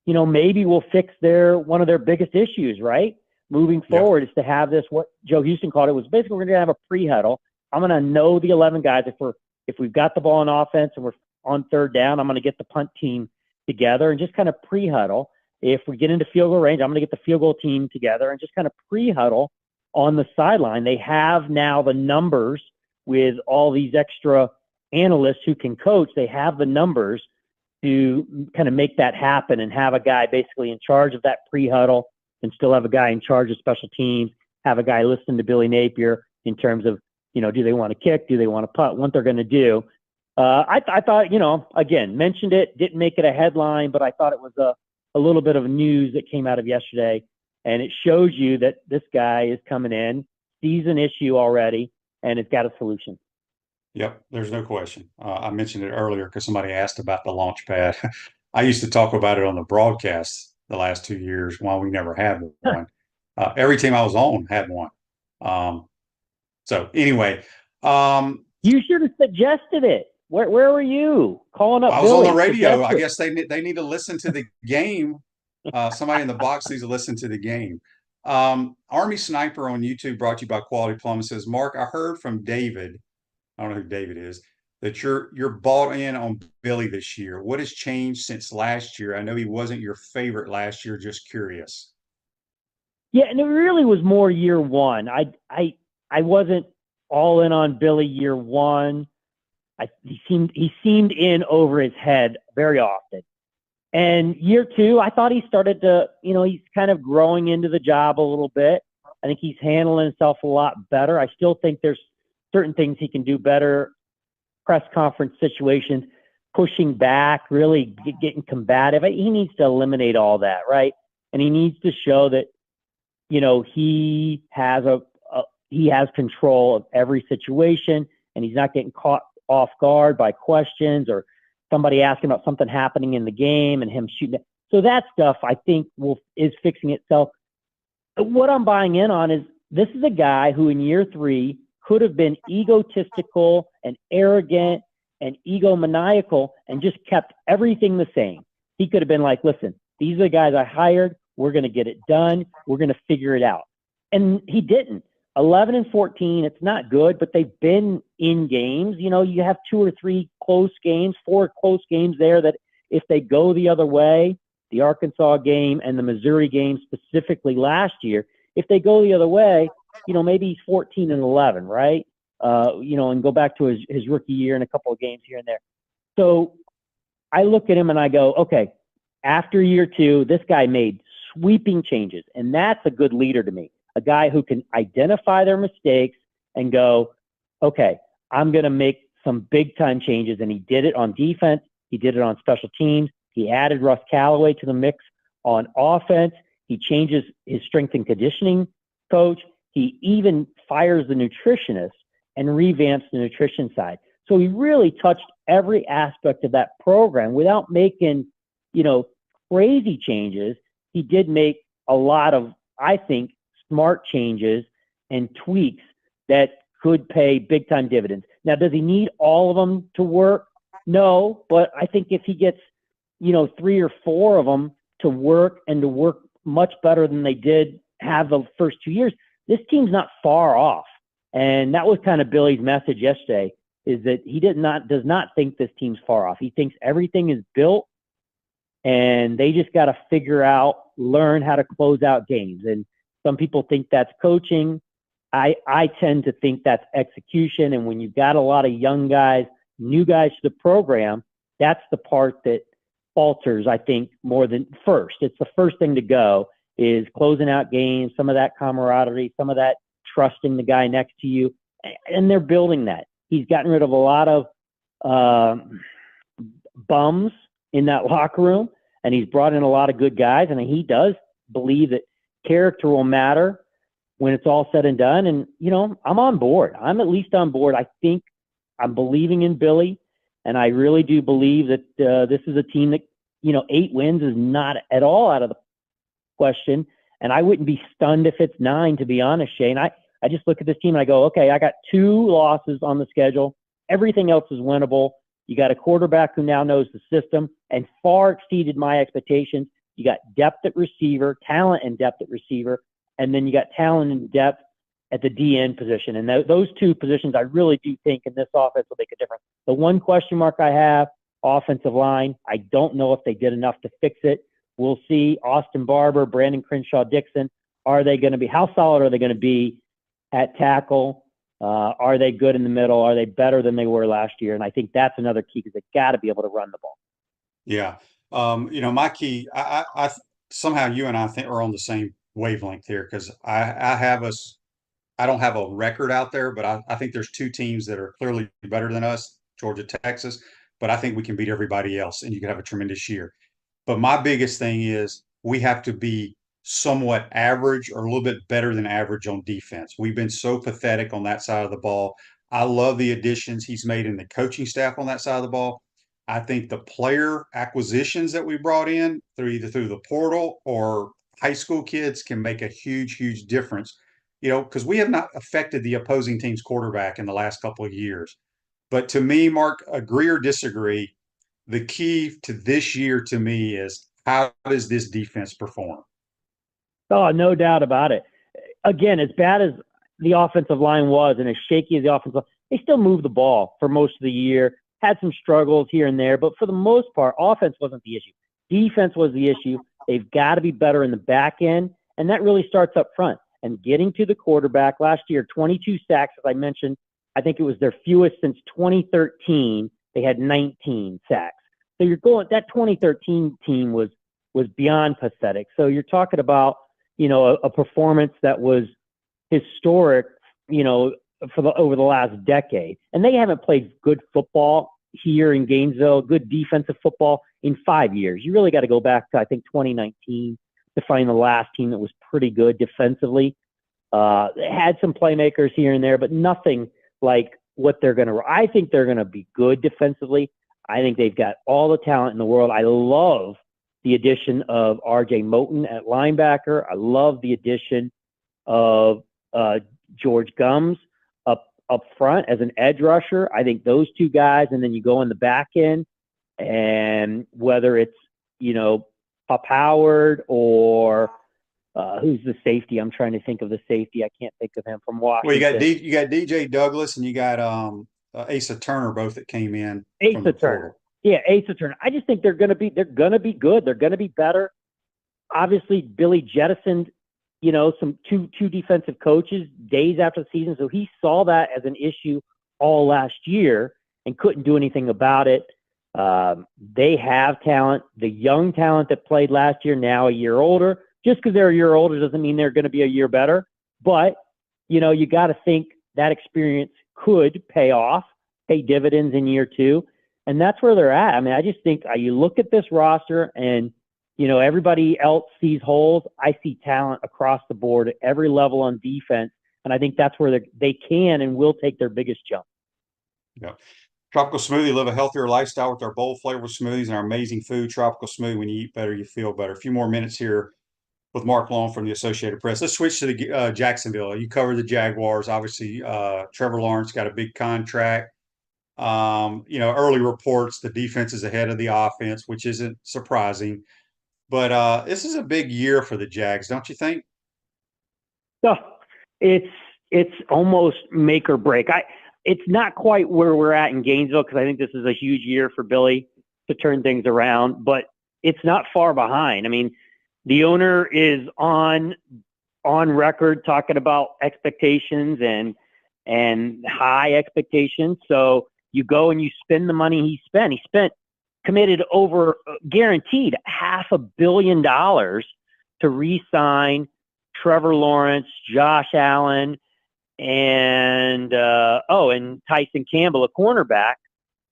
maybe will fix one of their biggest issues, right? Moving forward is to have this, what Joe Houston called it, was basically we're going to have a pre-huddle. I'm going to know the 11 guys. If we've got the ball on offense and we're on third down, I'm going to get the punt team together and just kind of pre-huddle. If we get into field goal range, I'm going to get the field goal team together and just kind of pre-huddle on the sideline. They have now the numbers with all these extra analysts who can coach. They have the numbers to kind of make that happen and have a guy basically in charge of that pre-huddle and still have a guy in charge of special teams, have a guy listen to Billy Napier in terms of, do they want to kick? Do they want to punt? What they're going to do. I thought, again, mentioned it, didn't make it a headline, but I thought it was a little bit of news that came out of yesterday. And it shows you that this guy is coming in, sees an issue already, and it's got a solution. Yep, there's no question. I mentioned it earlier because somebody asked about the launch pad. I used to talk about it on the broadcast. the last 2 years while we never had one. Every team I was on had one. So anyway, you should have suggested it. Where were you calling up? I was Billy, on the radio. I suggest guess they need to listen to the game. Somebody in the box needs to listen to the game. Army Sniper on YouTube, brought to you by Quality Plumbing, says, Mark, I heard from David, I don't know who David is, that you're bought in on Billy this year. What has changed since last year? I know he wasn't your favorite last year. Just curious. Yeah, and it really was more year one. I wasn't all in on Billy year one. He seemed in over his head very often. And year two, I thought he started to, he's kind of growing into the job a little bit. I think he's handling himself a lot better. I still think there's certain things he can do better. Press conference situations, pushing back, really getting combative. He needs to eliminate all that, right? And he needs to show that, he has control of every situation, and he's not getting caught off guard by questions or somebody asking about something happening in the game and him shooting it. So that stuff, I think, is fixing itself. What I'm buying in on is this is a guy who in year three could have been egotistical and arrogant and egomaniacal and just kept everything the same. He could have been like, listen, these are the guys I hired. We're going to get it done. We're going to figure it out. And he didn't. 11-14, it's not good, but they've been in games. You have 2 or 3 close games, 4 close games there that if they go the other way, the Arkansas game and the Missouri game specifically last year, if they go the other way, maybe he's 14-11, right? And go back to his rookie year and a couple of games here and there. So I look at him and I go, okay, after year 2, this guy made sweeping changes, and that's a good leader to me. A guy who can identify their mistakes and go, okay, I'm going to make some big time changes. And he did it on defense. He did it on special teams. He added Russ Callaway to the mix on offense. He changes his strength and conditioning coach. He even fires the nutritionist and revamps the nutrition side. So he really touched every aspect of that program without making, crazy changes. He did make a lot of, I think, smart changes and tweaks that could pay big time dividends. Now, does he need all of them to work? No, but I think if he gets, 3 or 4 of them to work and to work much better than they did have the first 2 years, this team's not far off. And that was kind of Billy's message yesterday, is that he does not think this team's far off. He thinks everything is built and they just got to learn how to close out games. And some people think that's coaching. I tend to think that's execution. And when you've got a lot of young guys, new guys to the program, that's the part that falters, I think, more than first. It's the first thing to go is closing out games, some of that camaraderie, some of that trusting the guy next to you. And they're building that. He's gotten rid of a lot of bums in that locker room, and he's brought in a lot of good guys. And he does believe that character will matter when it's all said and done. And, I'm on board. I'm at least on board. I think I'm believing in Billy, and I really do believe that this is a team that, 8 wins is not at all out of the question. And I wouldn't be stunned if it's 9, to be honest, Shane. I just look at this team and I go, okay, I got 2 losses on the schedule. Everything else is winnable. You got a quarterback who now knows the system and far exceeded my expectations. You got depth at receiver, talent and depth at receiver, and then you got talent and depth at the DN position. And those 2 positions, I really do think in this offense will make a difference. The one question mark I have, offensive line, I don't know if they did enough to fix it. We'll see. Austin Barber, Brandon Crenshaw-Dixon, how solid are they going to be at tackle? Are they good in the middle? Are they better than they were last year? And I think that's another key because they got to be able to run the ball. Yeah. My key, I somehow you and I think are on the same wavelength here because I don't have a record out there, but I think there's 2 teams that are clearly better than us, Georgia, Texas, but I think we can beat everybody else and you can have a tremendous year. But my biggest thing is we have to be somewhat average or a little bit better than average on defense. We've been so pathetic on that side of the ball. I love the additions he's made in the coaching staff on that side of the ball. I think the player acquisitions that we brought in either through the portal or high school kids can make a huge, huge difference. Because we have not affected the opposing team's quarterback in the last couple of years. But to me, Mark, agree or disagree, the key to this year to me is how does this defense perform? Oh, no doubt about it. Again, as bad as the offensive line was and as shaky as the offensive line, they still moved the ball for most of the year, had some struggles here and there, but for the most part, offense wasn't the issue. Defense was the issue. They've got to be better in the back end, and that really starts up front. And getting to the quarterback last year, 22 sacks, as I mentioned, I think it was their fewest since 2013. They had 19 sacks. So you're going, that 2013 team was beyond pathetic. So you're talking about, a performance that was historic, over the last decade. And they haven't played good football here in Gainesville, good defensive football in 5 years. You really got to go back to, I think, 2019 to find the last team that was pretty good defensively. They had some playmakers here and there, but nothing like what they're going to. I think they're going to be good defensively. I think they've got all the talent in the world. I love the addition of R.J. Moten at linebacker. I love the addition of George Gums up front as an edge rusher. I think those two guys, and then you go in the back end, and whether it's, Pup Howard or who's the safety? I'm trying to think of the safety. I can't think of him from Washington. Well, you got DJ Douglas and you got Asa Turner, both that came in. Asa Turner. Yeah, Asa Turner. I just think they're gonna be good. They're gonna be better. Obviously, Billy jettisoned, some two defensive coaches days after the season, so he saw that as an issue all last year and couldn't do anything about it. They have talent. The young talent that played last year, now a year older. Just because they're a year older doesn't mean they're going to be a year better. But, you got to think that experience could pay dividends in year two. And that's where they're at. I mean, I just think you look at this roster and, everybody else sees holes. I see talent across the board at every level on defense. And I think that's where they can and will take their biggest jump. Yeah. Tropical Smoothie, live a healthier lifestyle with our bold flavor smoothies and our amazing food. Tropical Smoothie, when you eat better, you feel better. A few more minutes here with Mark Long from the Associated Press. Let's switch to the Jacksonville. You covered the Jaguars. Obviously, Trevor Lawrence got a big contract. Early reports, the defense is ahead of the offense, which isn't surprising. But this is a big year for the Jags, don't you think? No, it's almost make or break. It's not quite where we're at in Gainesville because I think this is a huge year for Billy to turn things around, but it's not far behind. I mean, the owner is on record talking about expectations and high expectations. So you go and you spend the money he spent. He committed over guaranteed $500 million to re-sign Trevor Lawrence, Josh Allen, and Tyson Campbell, a cornerback,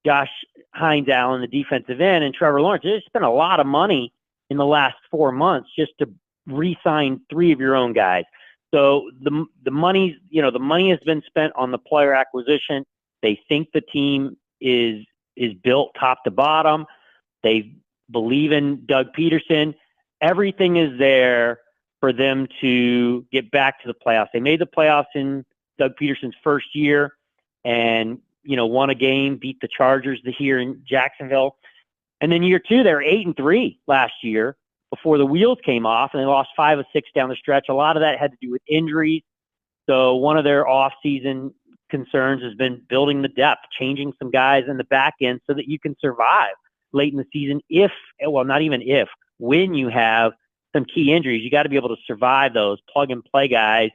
Josh Hines Allen, the defensive end, and Trevor Lawrence. They spent a lot of money in the last 4 months just to re-sign 3 of your own guys. So the money has been spent on the player acquisition. They think the team is built top to bottom. They believe in Doug Peterson. Everything is there for them to get back to the playoffs. They made the playoffs in Doug Peterson's first year and, won a game, beat the Chargers here in Jacksonville. And then year 2, they were 8-3 last year before the wheels came off, and they lost 5 of 6 down the stretch. A lot of that had to do with injuries. So one of their off-season concerns has been building the depth, changing some guys in the back end so that you can survive late in the season when you have some key injuries. You got to be able to survive those plug-and-play guys,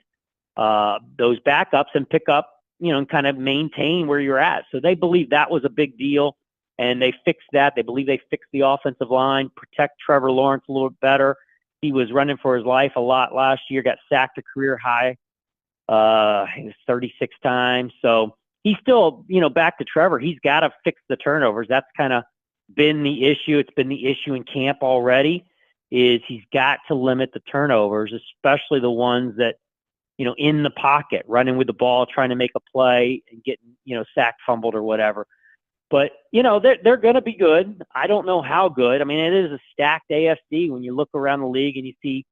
those backups, and pick up, and kind of maintain where you're at. So they believe that was a big deal, and they fixed that. They believe they fixed the offensive line, protect Trevor Lawrence a little bit better. He was running for his life a lot last year, got sacked a career high. He was 36 times. So he's still, back to Trevor. He's got to fix the turnovers. That's kind of been the issue. It's been the issue in camp already, is he's got to limit the turnovers, especially the ones that, in the pocket, running with the ball, trying to make a play and getting, sacked, fumbled or whatever. But, they're going to be good. I don't know how good. I mean, it is a stacked AFC when you look around the league and you see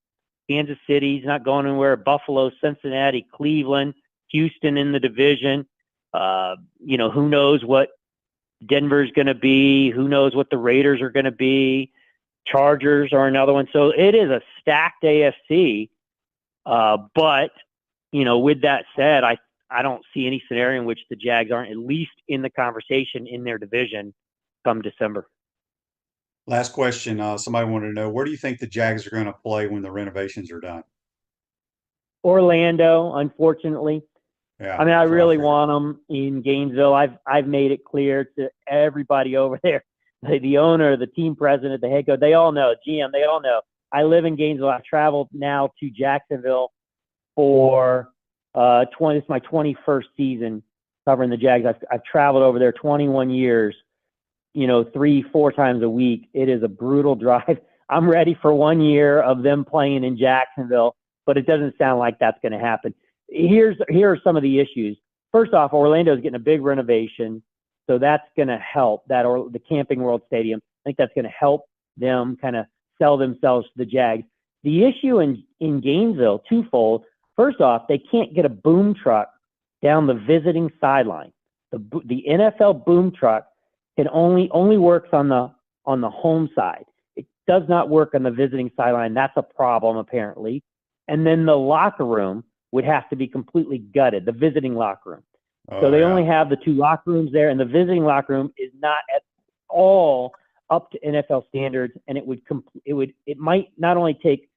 Kansas City's not going anywhere, Buffalo, Cincinnati, Cleveland, Houston in the division. Who knows what Denver's going to be? Who knows what the Raiders are going to be? Chargers are another one. So it is a stacked AFC. But, with that said, I don't see any scenario in which the Jags aren't at least in the conversation in their division come December. Last question. Somebody wanted to know, where do you think the Jags are going to play when the renovations are done? Orlando, unfortunately. Yeah, I mean, I really want them in Gainesville. I've made it clear to everybody over there, the owner, the team president, the head coach, they all know, GM, they all know. I live in Gainesville. I've traveled now to Jacksonville for it's my 21st season covering the Jags. I've traveled over there 21 years, 3-4 times a week. It is a brutal drive. I'm ready for 1 year of them playing in Jacksonville, but it doesn't sound like that's going to happen. Here are some of the issues. First off, Orlando is getting a big renovation, so that's going to help the Camping World Stadium. I think that's going to help them kind of sell themselves to the Jags. The issue in Gainesville, twofold. First off, they can't get a boom truck down the visiting sideline. The NFL boom truck can only works on the home side. It does not work on the visiting sideline. That's a problem apparently. And then the locker room would have to be completely gutted, the visiting locker room. So they only have the 2 locker rooms there, and the visiting locker room is not at all up to NFL standards. And it might not only take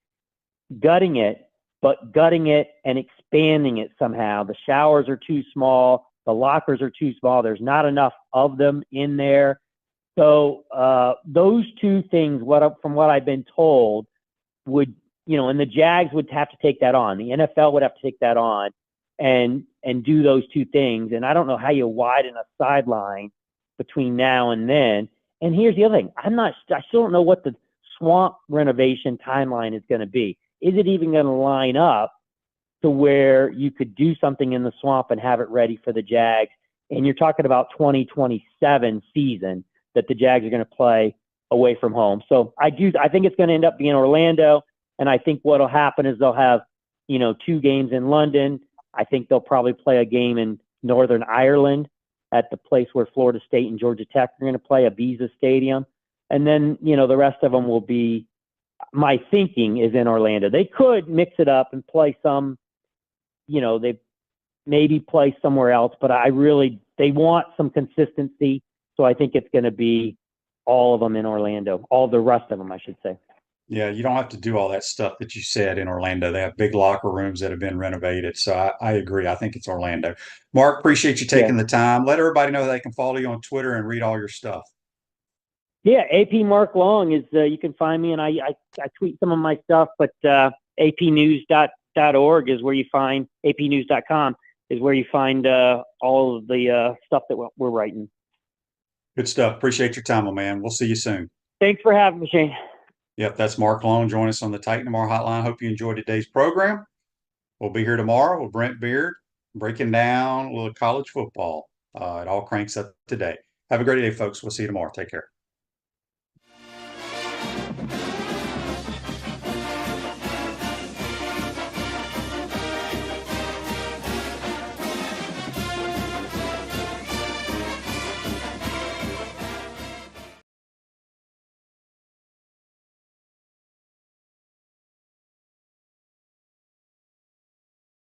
gutting it, but gutting it and expanding it somehow. The showers are too small. The lockers are too small. There's not enough of them in there. So those 2 things, from what I've been told, would, and the Jags would have to take that on. The NFL would have to take that on and do those 2 things. And I don't know how you widen a sideline between now and then. And here's the other thing. I still don't know what the swamp renovation timeline is going to be. Is it even going to line up to where you could do something in the swamp and have it ready for the Jags? And you're talking about 2027 season that the Jags are going to play away from home. So I think it's going to end up being Orlando. And I think what'll happen is they'll have, 2 games in London. I think they'll probably play a game in Northern Ireland at the place where Florida State and Georgia Tech are going to play, Ibiza Stadium. And then, the rest of them will be, my thinking is in Orlando. They could mix it up and play some, they maybe play somewhere else, but they want some consistency. So I think it's going to be all of them in Orlando, all the rest of them, I should say. Yeah, you don't have to do all that stuff that you said in Orlando. They have big locker rooms that have been renovated. So I agree. I think it's Orlando. Mark, appreciate you taking the time. Let everybody know they can follow you on Twitter and read all your stuff. Yeah, AP Mark Long is, you can find me, and I tweet some of my stuff, but apnews.org is where you find, apnews.com is where you find all of the stuff that we're writing. Good stuff. Appreciate your time, my man. We'll see you soon. Thanks for having me, Shane. Yep, that's Mark Long. Join us on the Titan Tomorrow Hotline. Hope you enjoyed today's program. We'll be here tomorrow with Brent Beard, breaking down a little college football. It all cranks up today. Have a great day, folks. We'll see you tomorrow. Take care.